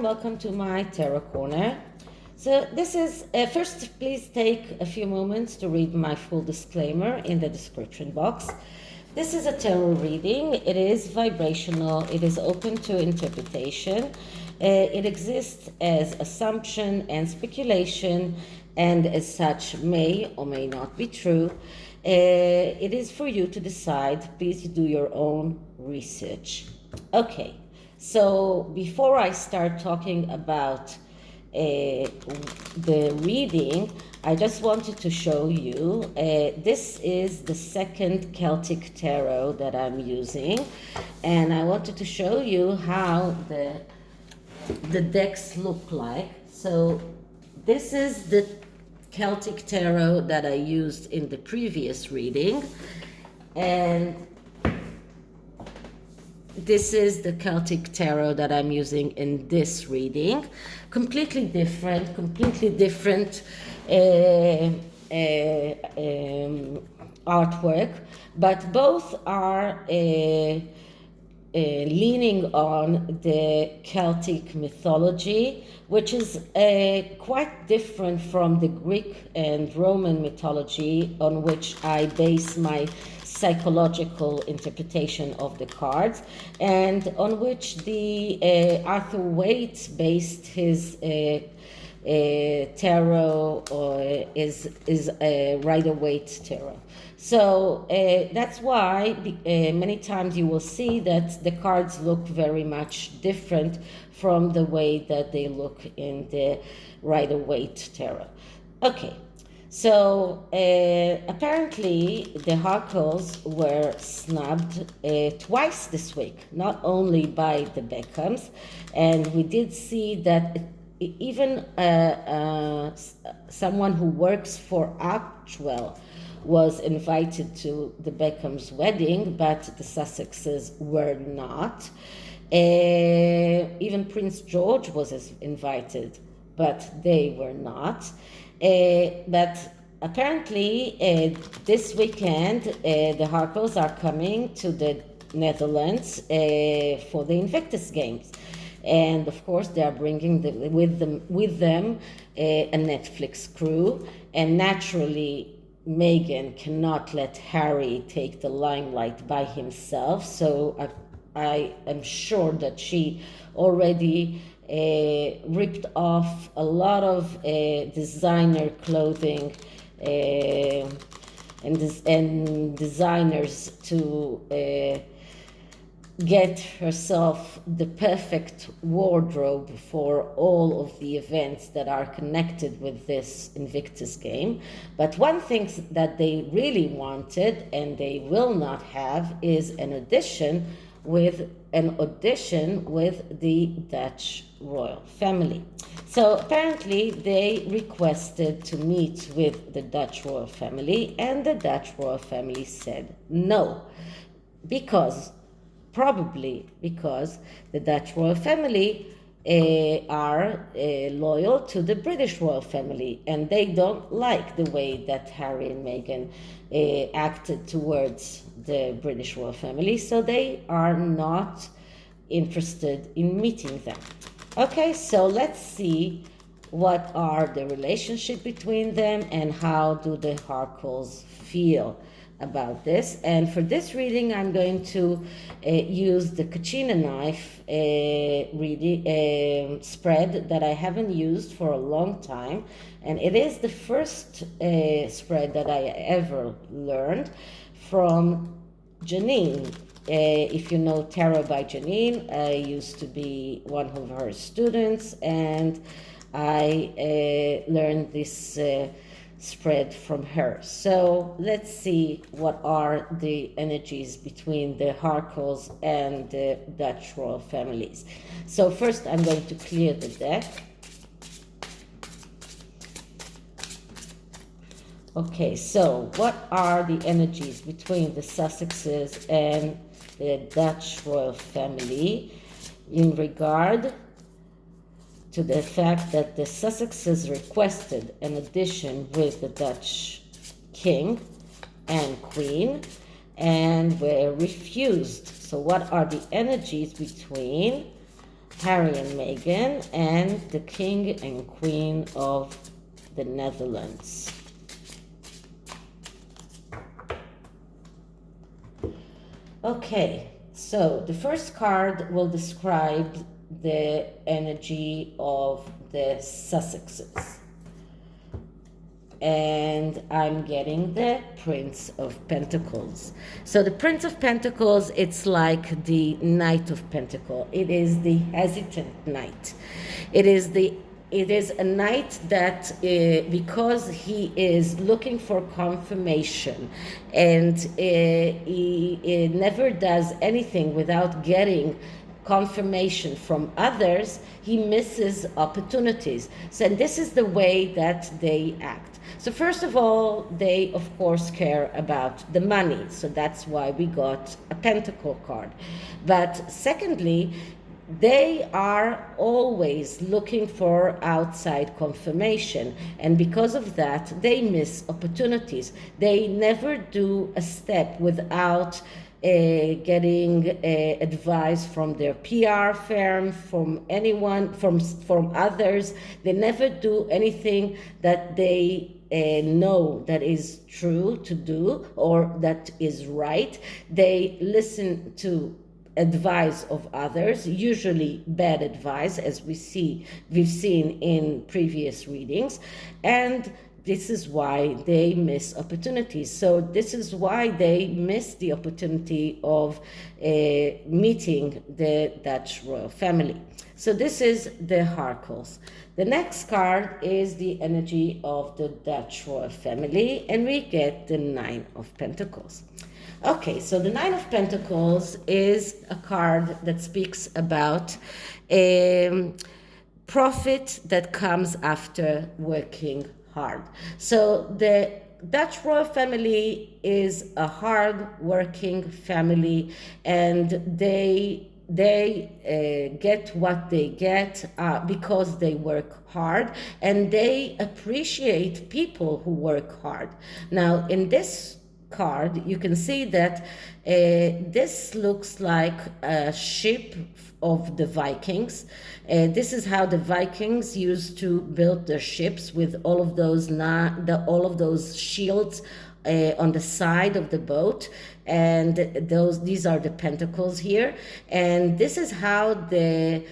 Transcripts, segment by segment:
everyone, welcome to my Tarot Corner. So this is, first please take a few moments to read my full disclaimer in the description box. This is a tarot reading. It is vibrational, it is open to interpretation. It exists as assumption and speculation, and as such may or may not be true. It is for you to decide. Please do your own research. Okay. So before I start talking about the reading, I just wanted to show you, this is the second Celtic tarot that I'm using, and I wanted to show you how the decks look like. So this is the Celtic tarot that I used in the previous reading, and this is the Celtic tarot that I'm using in this reading. Completely different artwork, but both are leaning on the Celtic mythology, which is quite different from the Greek and Roman mythology, on which I base my psychological interpretation of the cards, and on which the Arthur Waite based his tarot is a Rider-Waite tarot. So that's why many times you will see that the cards look very much different from the way that they look in the Rider-Waite tarot. Okay. So apparently the Harkles were snubbed twice this week, not only by the Beckhams, and we did see that even someone who works for Actual was invited to the Beckhams' wedding, but the Sussexes were not. Even Prince George was invited, but they were not. But apparently this weekend the Harkles are coming to the Netherlands for the Invictus Games, and of course they are bringing with them a Netflix crew, and naturally Meghan cannot let Harry take the limelight by himself, so I am sure that she already ripped off a lot of designer clothing and designers to get herself the perfect wardrobe for all of the events that are connected with this Invictus game. But one thing that they really wanted and they will not have is an audition with the Dutch royal family. So apparently they requested to meet with the Dutch royal family, and the Dutch royal family said no, probably because the Dutch royal family are loyal to the British royal family, and they don't like the way that Harry and Meghan acted towards the British royal family, so they are not interested in meeting them. Okay, so let's see what are the relationship between them and how do the Harkles feel about this. And for this reading I'm going to use the Kachina knife spread that I haven't used for a long time, and it is the first spread that I ever learned from Janine. If you know Tarot by Janine, I used to be one of her students, and I learned this spread from her. So let's see what are the energies between the Harkles and the Dutch royal families. So first I'm going to clear the deck. Okay, so what are the energies between the Sussexes and the Dutch royal family in regard to the fact that the Sussexes requested an audition with the Dutch king and queen and were refused? So what are the energies between Harry and Meghan, and the King and Queen of the Netherlands. Okay, so the first card will describe the energy of the Sussexes. And I'm getting the Prince of Pentacles. So the Prince of Pentacles, it's like the Knight of Pentacles. It is the hesitant knight. It is a knight that, because he is looking for confirmation, and he never does anything without getting confirmation from others, he misses opportunities. So and this is the way that they act. So first of all, they of course care about the money. So that's why we got a pentacle card. But secondly, they are always looking for outside confirmation, and because of that, they miss opportunities. They never do a step without getting advice from their PR firm, from anyone, from others. They never do anything that they know that is true to do or that is right. They listen to advice of others, usually bad advice, as we've seen in previous readings, and this is why they miss opportunities. So this is why they miss the opportunity of meeting the Dutch royal family. So this is the Harkles. The next card is the energy of the Dutch royal family, and we get the Nine of Pentacles. Okay, so the Nine of Pentacles is a card that speaks about profit that comes after working hard. So the Dutch royal family is a hard-working family, and they get what they get because they work hard, and they appreciate people who work hard. Now, in this card, you can see that this looks like a ship of the Vikings. This is how the Vikings used to build their ships, with all of those shields on the side of the boat, and these are the pentacles here, and this is how the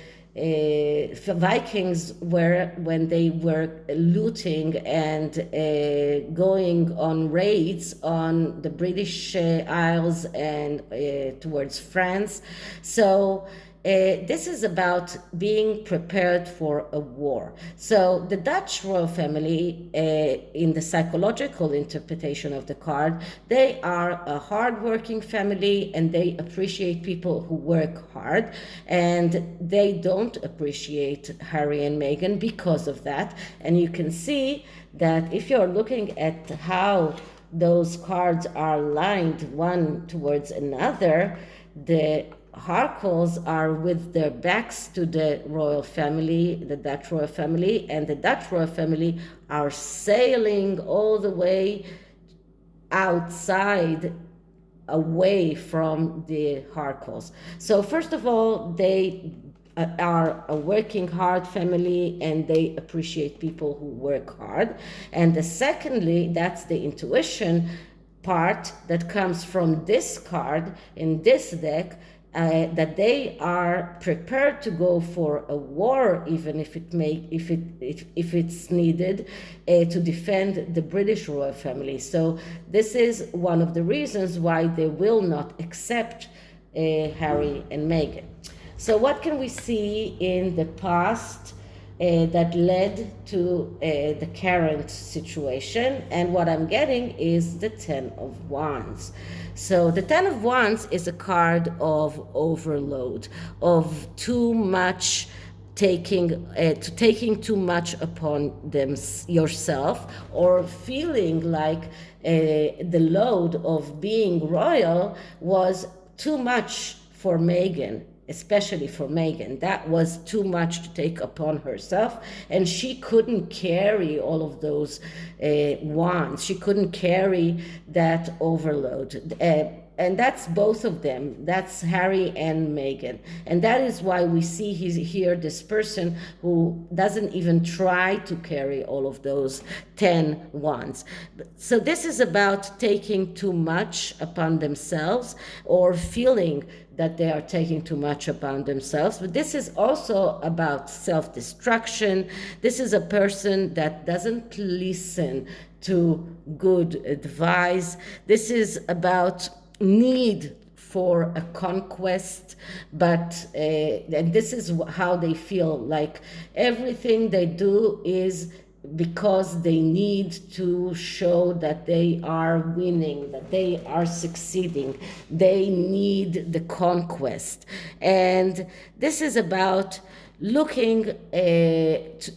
Vikings were when they were looting and going on raids on the British Isles and towards France. So this is about being prepared for a war. So the Dutch royal family, in the psychological interpretation of the card, they are a hard-working family, and they appreciate people who work hard, and they don't appreciate Harry and Meghan because of that. And you can see that if you're looking at how those cards are lined one towards another, the Harkles are with their backs to the royal family, the Dutch royal family, and the Dutch royal family are sailing all the way outside, away from the Harkles. So first of all, they are a working hard family, and they appreciate people who work hard. And secondly, that's the intuition part that comes from this card in this deck, that they are prepared to go for a war, even if it's needed, to defend the British royal family. So this is one of the reasons why they will not accept Harry and Meghan. So what can we see in the past that led to the current situation? And what I'm getting is the Ten of Wands. So the Ten of Wands is a card of overload, of too much taking too much upon yourself, or feeling like the load of being royal was too much for Meghan. Especially for Meghan, that was too much to take upon herself, and she couldn't carry all of those wands. She couldn't carry that overload. and that's both of them. That's Harry and Meghan. And that is why we see here this person who doesn't even try to carry all of those 10 wands. So this is about taking too much upon themselves, or feeling that they are taking too much upon themselves. But this is also about self-destruction. This is a person that doesn't listen to good advice. This is about need for a conquest, but and this is how they feel, like everything they do is because they need to show that they are winning, that they are succeeding. They need the conquest. And this is about looking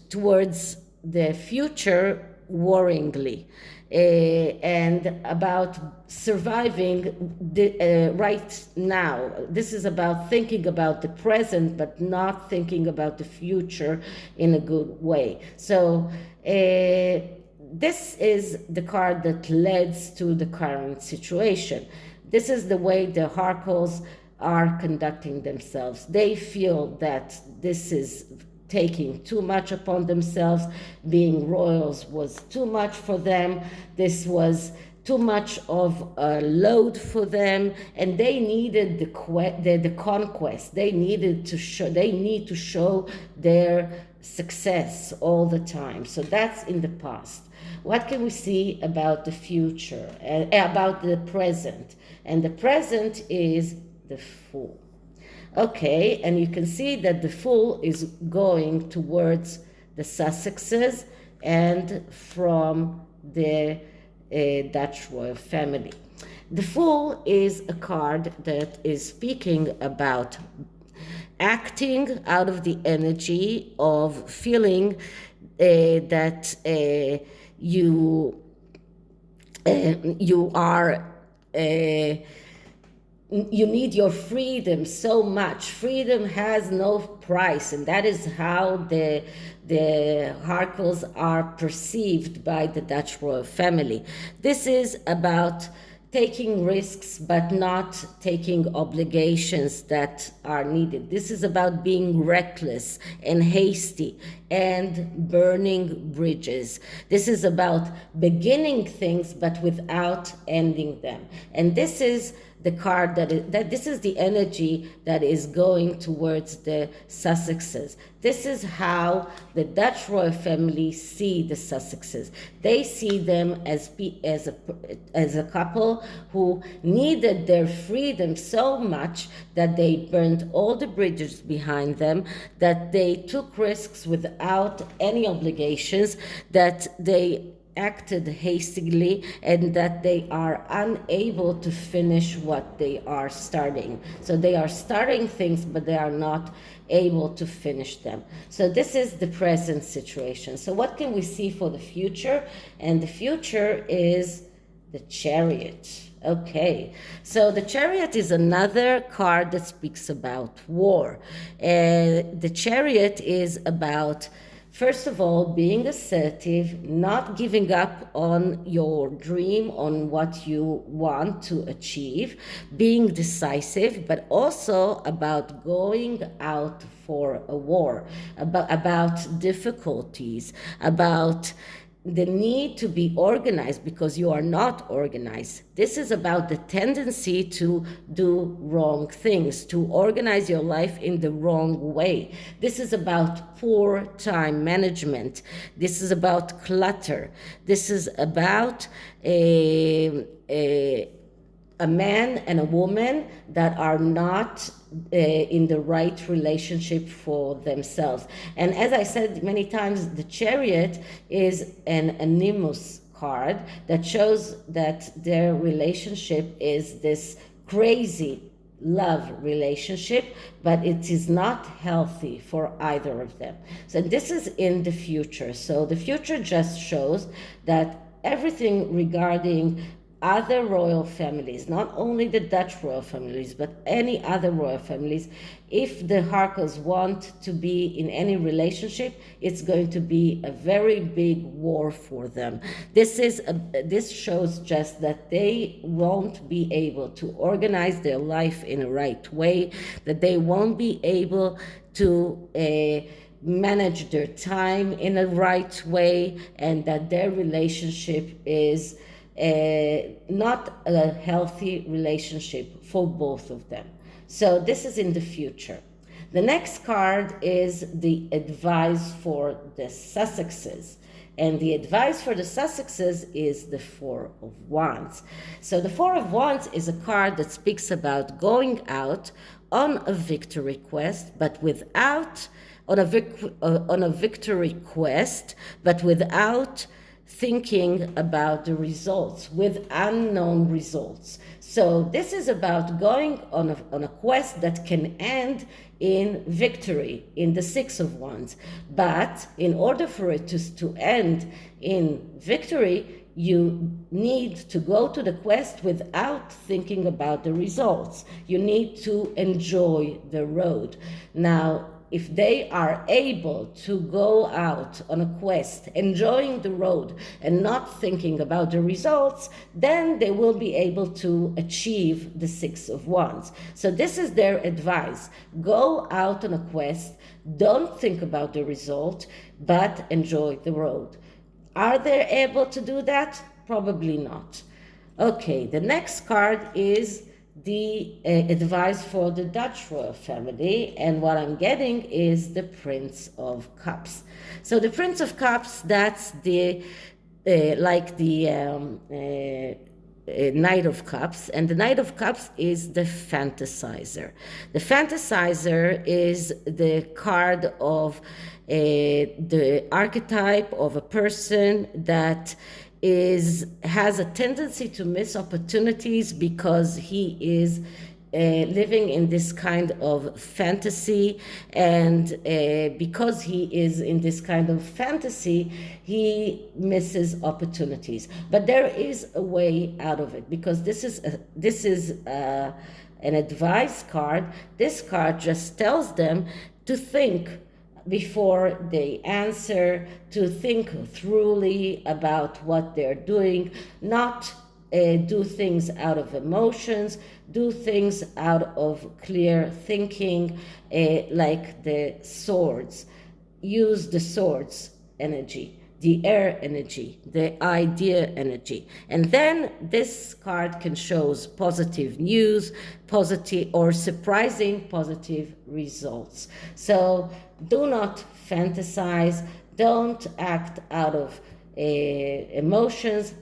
towards the future worryingly, and about surviving right now. This is about thinking about the present, but not thinking about the future in a good way. So this is the card that leads to the current situation. This is the way the Harkles are conducting themselves. They feel that this is taking too much upon themselves. Being royals was too much for them. This was too much of a load for them, and they needed the conquest. They needed to show. They need to show their success all the time. So that's in the past. What can we see about the future, about the present? And the present is the Fool. Okay, and you can see that the Fool is going towards the Sussexes and from the Dutch royal family. The Fool is a card that is speaking about acting out of the energy of feeling that you are you need your freedom so much. Freedom has no price, and that is how the Harkles are perceived by the Dutch royal family. This is about taking risks but not taking obligations that are needed. This is about being reckless and hasty and burning bridges. This is about beginning things but without ending them. And this is the card this is the energy that is going towards the Sussexes. This is how the Dutch royal family see the Sussexes. They see them as a couple who needed their freedom so much that they burned all the bridges behind them, that they took risks without any obligations, that they acted hastily, and that they are unable to finish what they are starting. So they are starting things, but they are not able to finish them. So this is the present situation. So what can we see for the future? And the future is the Chariot. Okay, so the Chariot is another card that speaks about war. The Chariot is about, first of all, being assertive, not giving up on your dream, on what you want to achieve, being decisive, but also about going out for a war, about difficulties, about the need to be organized because you are not organized. This is about the tendency to do wrong things, to organize your life in the wrong way. This is about poor time management. This is about clutter. This is about a man and a woman that are not in the right relationship for themselves. And as I said many times, the Chariot is an anonymous card that shows that their relationship is this crazy love relationship, but it is not healthy for either of them. So this is in the future. So the future just shows that everything regarding other royal families, not only the Dutch royal families, but any other royal families. If the Harkles want to be in any relationship, it's going to be a very big war for them. This shows just that they won't be able to organize their life in a right way, that they won't be able to manage their time in a right way, and that their relationship is not a healthy relationship for both of them. So this is in the future. The next card is the advice for the Sussexes. And the advice for the Sussexes is the Four of Wands. So the Four of Wands is a card that speaks about going out on a victory quest, but without on a victory quest, but without thinking about the results, with unknown results. So this is about going on a quest that can end in victory, in the Six of Wands. But in order for it to end in victory, you need to go to the quest without thinking about the results. You need to enjoy the road. Now, if they are able to go out on a quest, enjoying the road and not thinking about the results, then they will be able to achieve the Six of Wands. So this is their advice. Go out on a quest, don't think about the result, but enjoy the road. Are they able to do that? Probably not. Okay, the next card is the advice for the Dutch royal family, and what I'm getting is the Prince of Cups. So the Prince of Cups, that's the Knight of Cups, and the Knight of Cups is the fantasizer. The fantasizer is the card of the archetype of a person that has a tendency to miss opportunities because he is living in this kind of fantasy, and because he is in this kind of fantasy, he misses opportunities. But there is a way out of it, because this is an advice card. This card just tells them to think before they answer, to think thoroughly about what they're doing, not do things out of emotions, do things out of clear thinking, like the swords. Use the swords energy, the air energy, the idea energy. And then this card can show positive news, positive or surprising positive results. So do not fantasize, don't act out of emotions,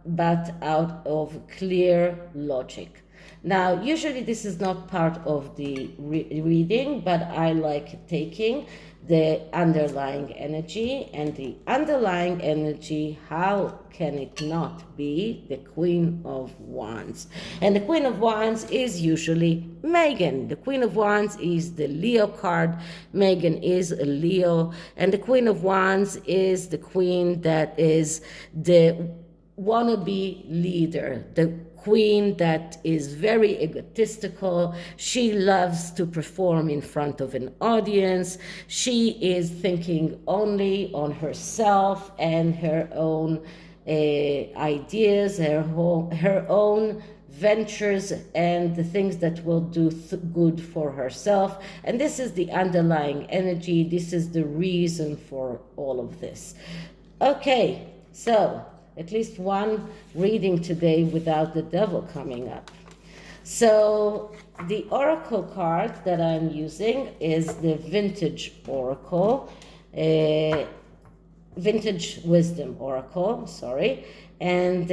but out of clear logic. Now, usually this is not part of the reading, but I like taking the underlying energy, and the underlying energy, how can it not be the Queen of Wands? And the Queen of Wands is usually Meghan. The Queen of Wands is the Leo card. Meghan is a Leo, and the Queen of Wands is the queen that is the wannabe leader, the queen that is very egotistical. She loves to perform in front of an audience. She is thinking only on herself and her own ideas, her own ventures, and the things that will do good for herself. And this is the underlying energy. This is the reason for all of this. Okay, so at least one reading today without the devil coming up. So the oracle card that I'm using is the Vintage Oracle, Vintage Wisdom Oracle, sorry. And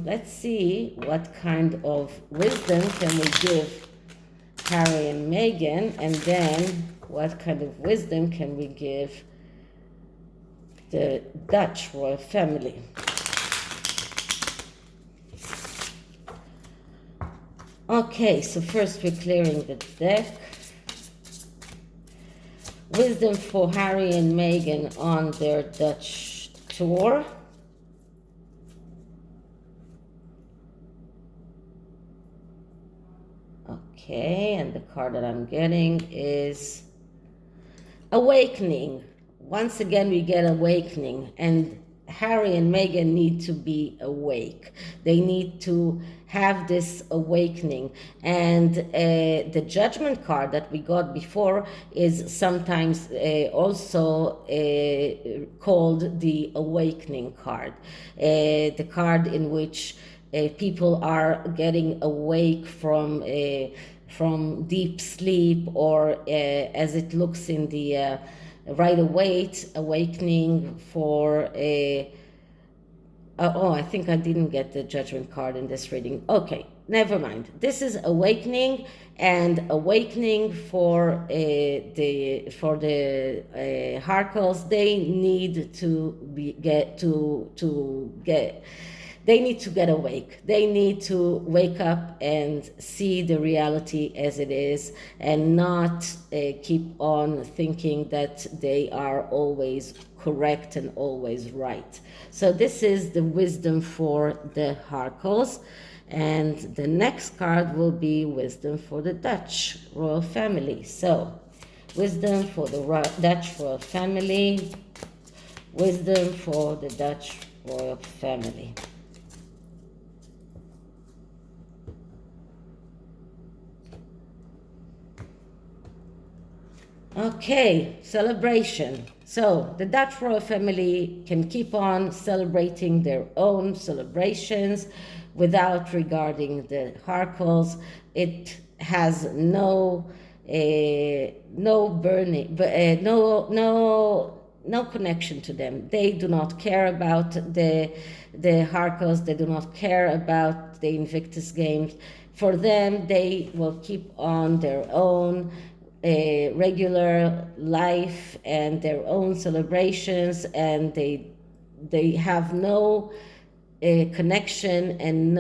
let's see what kind of wisdom can we give Harry and Meghan, and then what kind of wisdom can we give the Dutch royal family. Okay, so first we're clearing the deck. Wisdom for Harry and Meghan on their Dutch tour. Okay, and the card that I'm getting is awakening. Once again, we get awakening, and Harry and Meghan need to be awake. They need to have this awakening. And the judgment card that we got before is sometimes also called the awakening card. The card in which people are getting awake from deep sleep, or as it looks in the awakening for oh, I think I didn't get the judgment card in this reading. Okay, never mind. This is awakening, and awakening for the Harkles. They need to they need to get awake. They need to wake up and see the reality as it is, and not keep on thinking that they are always correct and always right. So this is the wisdom for the Harkles. And the next card will be wisdom for the Dutch royal family. So wisdom for the Dutch royal family. Wisdom for the Dutch royal family. Okay, celebration. So the Dutch royal family can keep on celebrating their own celebrations without regarding the Harkles. It has no connection to them. They do not care about the Harkles. They do not care about the Invictus Games. For them, they will keep on their own regular life and their own celebrations, and they have no connection, and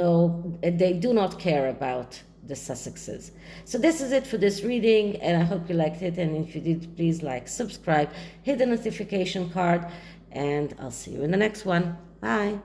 they do not care about the Sussexes. So this is it for this reading, and I hope you liked it, and if you did, please like, subscribe, hit the notification card, and I'll see you in the next one. Bye.